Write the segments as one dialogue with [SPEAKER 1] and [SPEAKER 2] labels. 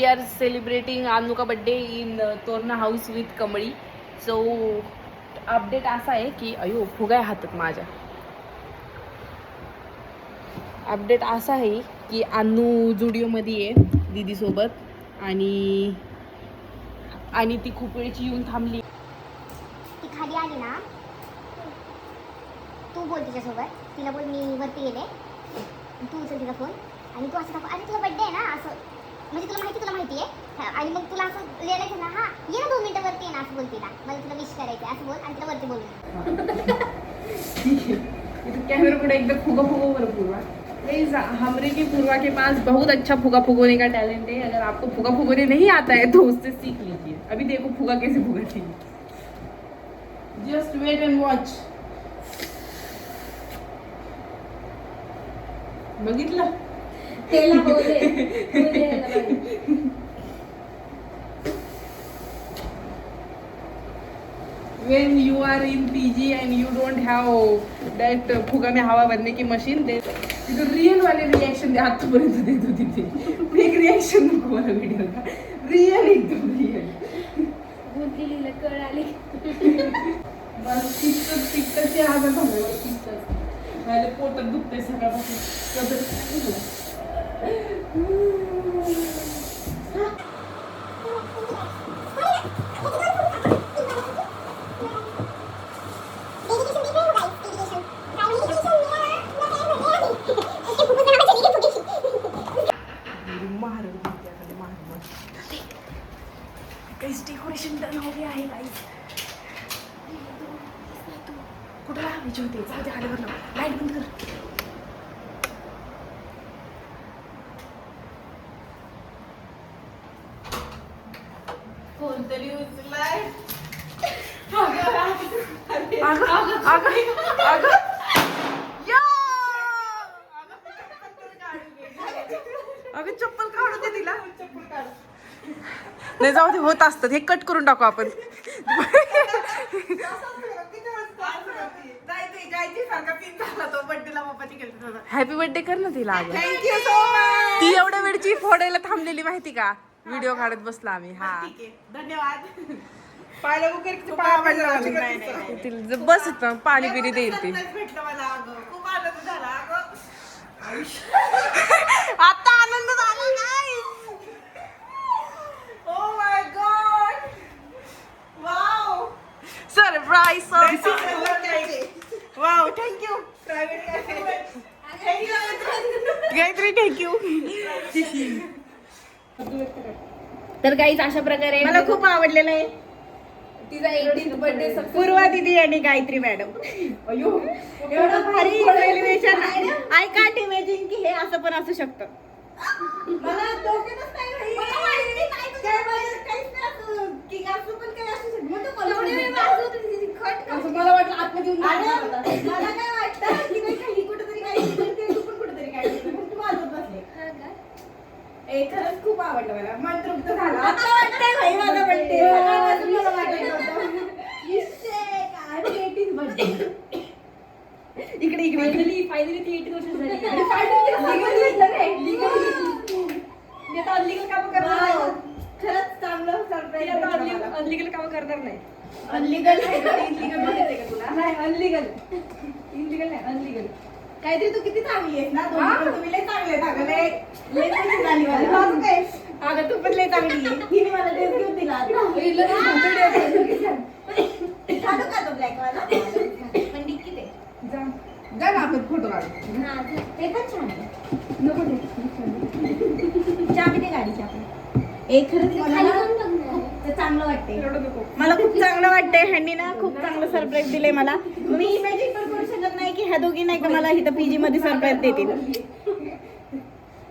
[SPEAKER 1] We R celebrating Annu का birthday in Torna house with Kamli. So update असा आहे की अयो फुगा आहे हातात माझ्या. अपडेट असा आहे की अन्नू जुडिओमध्ये आहे दीदीसोबत आणि ती खूप वेळची येऊन थांबली.
[SPEAKER 2] ती खाली आली ना, तू बोल तिच्यासोबत, तिला बोल मी वरती गेले, तू उचल तिचा फोन आणि तू असं दाखव, अरे तुला बड्डे आहे ना, असं म्हणजे तुला माहिती आहे आणि मग तुला असं रिअलाइज झालं, हां ये ना 2 मिनिटं वरती आहे ना, असं बोल तिला, मला तुला विश करायचं असं बोल आणि तिला वरती बोल.
[SPEAKER 1] कैमरे पुढे एकदम फुगा वर पूर्वा. हमरे की पूर्वा के पास बहुत अच्छा फुगा फुगोने का टैलेंट है. अगर आपको फुगा फुगोने नहीं आता है तो उससे सीख लीजिए. अभी देखो फुगा कैसे फुगाती है. Just wait and watch. बघितलं
[SPEAKER 3] तेला बोले
[SPEAKER 1] when you are in PG and you don't have that फुगा में हवा भरने की मशीन दे तो रियल वाले रिएक्शन दे. आतापर्यंत देत होती ते फेक रिएक्शन नको मला व्हिडिओला. रियल एकदम रियल
[SPEAKER 3] बुद्धीला कळ आली.
[SPEAKER 1] बस तिथंच ते आज झालं. तिथंच माझ्या पोटात दुखतंय सकाळपासून. डेकोरेशन डन हो गया है गाइस. कुठे लावायचे होते? जाऊ दे खालीवर लाव. लाईट बंद कर. कोणतरी उचलाय. अगं चप्पल काढू दे तिला. नाही जाऊ दे, होत असतात हे. कट करून टाकू आपण. हॅपी बर्थडे कर ना तिला.
[SPEAKER 4] Thank you so much.
[SPEAKER 1] ती एवढ्या वेळची फोडायला थांबलेली माहिती का? व्हिडिओ काढत बसला आम्ही. हा
[SPEAKER 4] धन्यवाद. पाहिलं वगैरे किती पाय
[SPEAKER 1] तिला बस पाणी पिणी देईल ती.
[SPEAKER 4] भेटलं मला. अगं खूप आनंद झाला. अगं
[SPEAKER 1] आता आनंद झाला नाही.
[SPEAKER 4] Oh my God. Wow.
[SPEAKER 1] Surprise.
[SPEAKER 4] Wow thank you.
[SPEAKER 1] Gayatri thank you. तर गाईज अशा प्रकारे
[SPEAKER 4] मला खूप आवडलेलं आहे.
[SPEAKER 3] तिचा 18th बर्थडे
[SPEAKER 4] पूर्वा दीदी आणि गायत्री मॅडम. एवढं भारी सेलिब्रेशन. आय कांट इमॅजिन की हे असं पण असू शकतं. मला डोक्यातच नाही माहिती. काय माझ्या काहीच नाही असं की असं पण काही असू शकतं. मग तो
[SPEAKER 3] मला वाटलं आतमध्ये येऊन
[SPEAKER 4] मला काय वाटतं की नाही काही कुठेतरी काही करते, तू पण कुठेतरी काय करते, पण तू वाजवत बसले. खरंच खूप आवडलं मला. मन तृप्त झालं. आता वाटतंय भाई माझा बर्थडे. मला वाटत होतं इकडे
[SPEAKER 3] फायनली ती 18 वर्ष झाली.
[SPEAKER 4] अनलिगल काम करणार. खरंच चांगलं सरप्राईज.
[SPEAKER 3] अनलिगल काम करणार नाही.
[SPEAKER 4] अनलिगल इनलिगल माहिती का तुला?
[SPEAKER 3] नाही अनलिगल. इनलिगल नाही अनलिगल.
[SPEAKER 4] काहीतरी तू किती चांगली आहेस ना. तुम्ही लय चांगले आहे. लय चांगली झाली मला. माझं काय? अगं तू पण लय चांगली आहे. हिने मला ड्रेस घेऊन दिला. काढू का तो ब्लॅक वाला? पण डिक्कीत आहे.
[SPEAKER 1] जा ना आपण फोटो काढू.
[SPEAKER 4] ते पण छान आहे. नको चाबी दे गाडीची आपण. खरंच मला खूप चांगलं वाटतंय. मला खूप चांगलं वाटतंय. ह्यांनी ना खूप चांगलं सरप्राईज दिलंय मला. मी इमॅजिन पण करू शकत नाही की ह्या दोघी नाही का मला इथं पीजी मध्ये सरप्राईज देतील.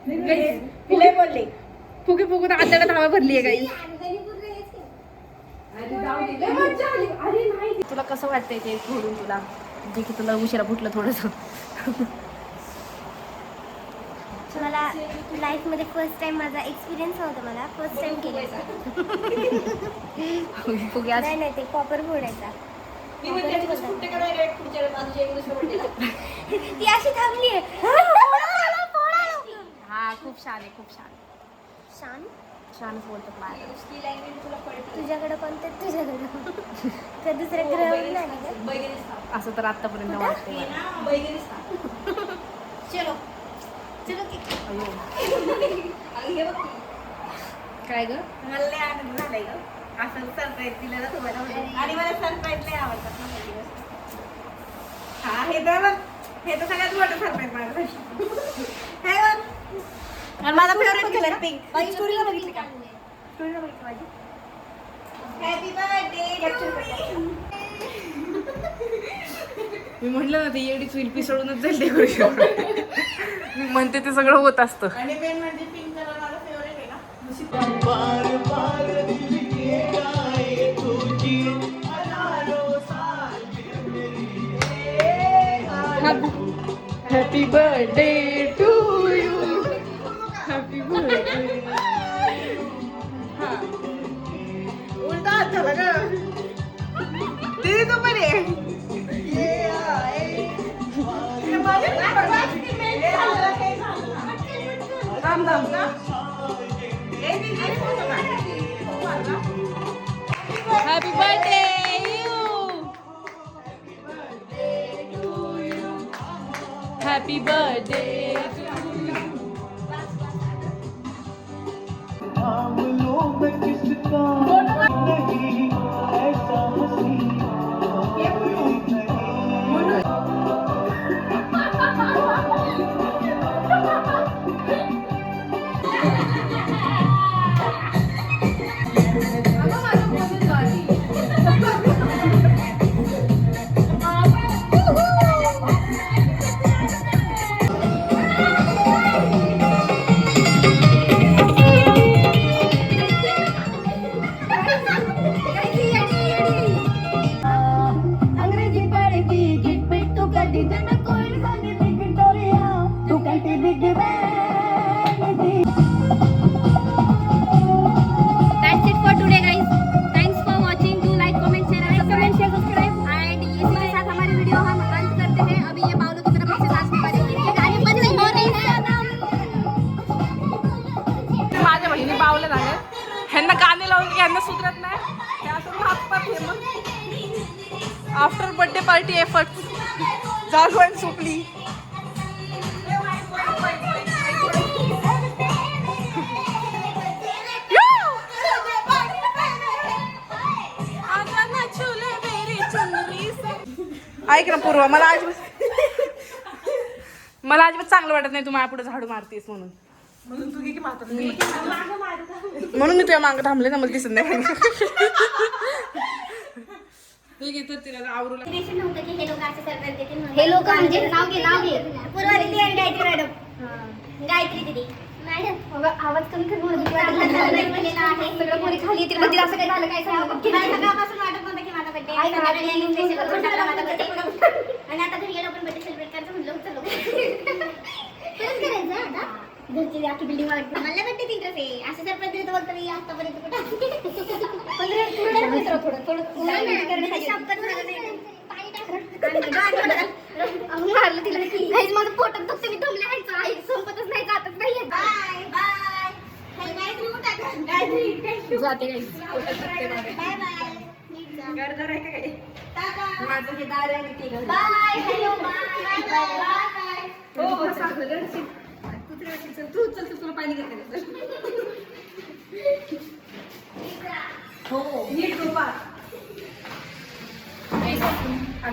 [SPEAKER 4] लय बोलले.
[SPEAKER 1] फुगे फुगून आतड्यात हवा भरली आहे गाई. तुला कसं वाटतंय ते फोडून तुला? जे की तुला उशिरा फुटलं थोडंसं.
[SPEAKER 2] मला लाईफमध्ये फर्स्ट टाइम माझा एक्सपिरियन्स होता. मला फर्स्ट टाइम केलं.
[SPEAKER 1] फुग्या
[SPEAKER 2] नाही नाही ते कॉपर फोडायचा. ती अशी थांबली आहे.
[SPEAKER 1] हा खूप छान आहे. खूप छान.
[SPEAKER 2] शान
[SPEAKER 4] छानच बोलतात माझ्याकडे.
[SPEAKER 2] तुझ्याकडे कोणते तुझ्याकडे का दुसऱ्या ग्रहावर नाही का?
[SPEAKER 4] असं तर आतापर्यंत वाटतंय मला.
[SPEAKER 2] चलो चलो की
[SPEAKER 4] अय्यो.
[SPEAKER 1] काय ग
[SPEAKER 4] मला लय आनंद झालाय ग असं सरप्राईज दिलं ना तुम्हाला. आणि मला सरप्राईज लय आवडतात ना पहिली गोष्ट. हा हे तर सगळ्यात मोठं सरप्राईज माझ्यासाठी. हे बघ. आणि माझा फेवरेट कलर पिंक. माझी स्टोरीला बघितली का? स्टोरीला बघितली माझी. Happy birthday.
[SPEAKER 1] मी म्हटलं ना ते एवढीच होईल पिसळूनच जाईल डेकोरेशन. मी म्हणते ते सगळं होत असतं.
[SPEAKER 4] आणि मेन म्हणजे पिंक कलर माझा फेवरेट आहे ना.
[SPEAKER 1] Happy birthday to you. Happy birthday.
[SPEAKER 4] उलटा हात झाला ग. दीदी तू पण ये. थांब थांब का?
[SPEAKER 1] Happy birthday happy birthday.
[SPEAKER 2] That's it for today, guys. Thanks for watching. Do like, comment, share, and subscribe. And इसी के साथ हमारी वीडियो हम अंत करते हैं. अभी ये बावलों की तरफ से नाचने वाले हैं. ये गाने बंद नहीं हो रहे हैं.
[SPEAKER 1] माझ्या बहिणी पावलं झालं. ह्यांना गाणे लावून की ह्यांना सुधरत नाही. त्यातून हातपात हे मग आफ्टर बर्थडे पार्टी एफर्ट्स जागवण सुपली. ऐक ना पूर्वा, मला अजिबात चांगलं वाटत नाही तू माझ्या पुढे झाडू मारतेस म्हणून.
[SPEAKER 4] म्हणून तू की मारतात.
[SPEAKER 1] म्हणून मी तुझ्या मागं थांबले ना, मला दिसत नाही. ठीक आहे, तर तिला आवरू लाग.
[SPEAKER 2] Expectation नव्हतं की हे लोक असे सरप्राईज देतील म्हणून. हे लोक म्हणजे नाव घे पूर्वा दिदी आणि गायत्री मॅडम. गायत्री दिदी मॅडम आवाज कमी कर म्हणून आहे. सगळं कोणी खाली येतील म्हणजे असं काय झालं काय सांगू. सकाळपासून वाटत नव्हतं की माझा बर्थडे आहे. माझा बर्थडे आणि आता घरी गेलो पण बर्थडे सेलिब्रेट करायचं म्हणलं चलो. खरंच करायचं आता घरची आखी बिल्डिंग मला बर्थडे इंटरेस्ट आहे. असं सरप्राईज देतो बोलतो मी आतापर्यंत मारलं तिला. माझं पोटात दुखते, मी दमले व्हायचं आहे. संपतच नाही, जातच नाहीये. Bye bye.
[SPEAKER 1] जाते काही
[SPEAKER 2] बाय बाय.
[SPEAKER 4] गरज आहे का काही?
[SPEAKER 2] माझं हे दार आहे ते घर. Bye hello bye bye bye.
[SPEAKER 4] हो सांगलं तू चल तुला पाणी करते.
[SPEAKER 1] हो
[SPEAKER 4] नीट रूपा.
[SPEAKER 1] अशा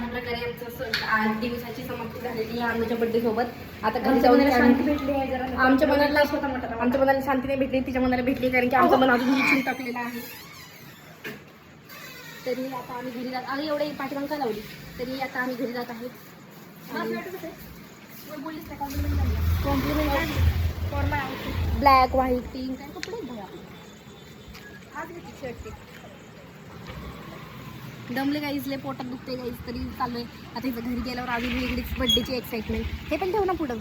[SPEAKER 1] प्रकारे आमचं 8 दिवसाची समाप्ती झालेली आहे आमच्या बर्थडे सोबत. आता घरी जाऊन शांती भेटली आहे जरा. आमच्या मनाला शांती नाही भेटली, तिच्या मनाला भेटली, कारण की आमचं मन अजून विचून टाकलेलं आहे. तरी आता आम्ही घरी जात आम्ही एवढे पाठीमाग का लावली तरी आता आम्ही घरी जात आहे. कॉम्प्लिमेंट ब्लॅक व्हाईट पिंक काय कपडे भाई आपले. दमले गाईजले, पोटात दुखते गाईज, तरी चालू आहे. आता इथं घरी गेल्यावर अजून वेगळीच बर्थडेची एक्साइटमेंट. हे पण ठेव ना पुढं.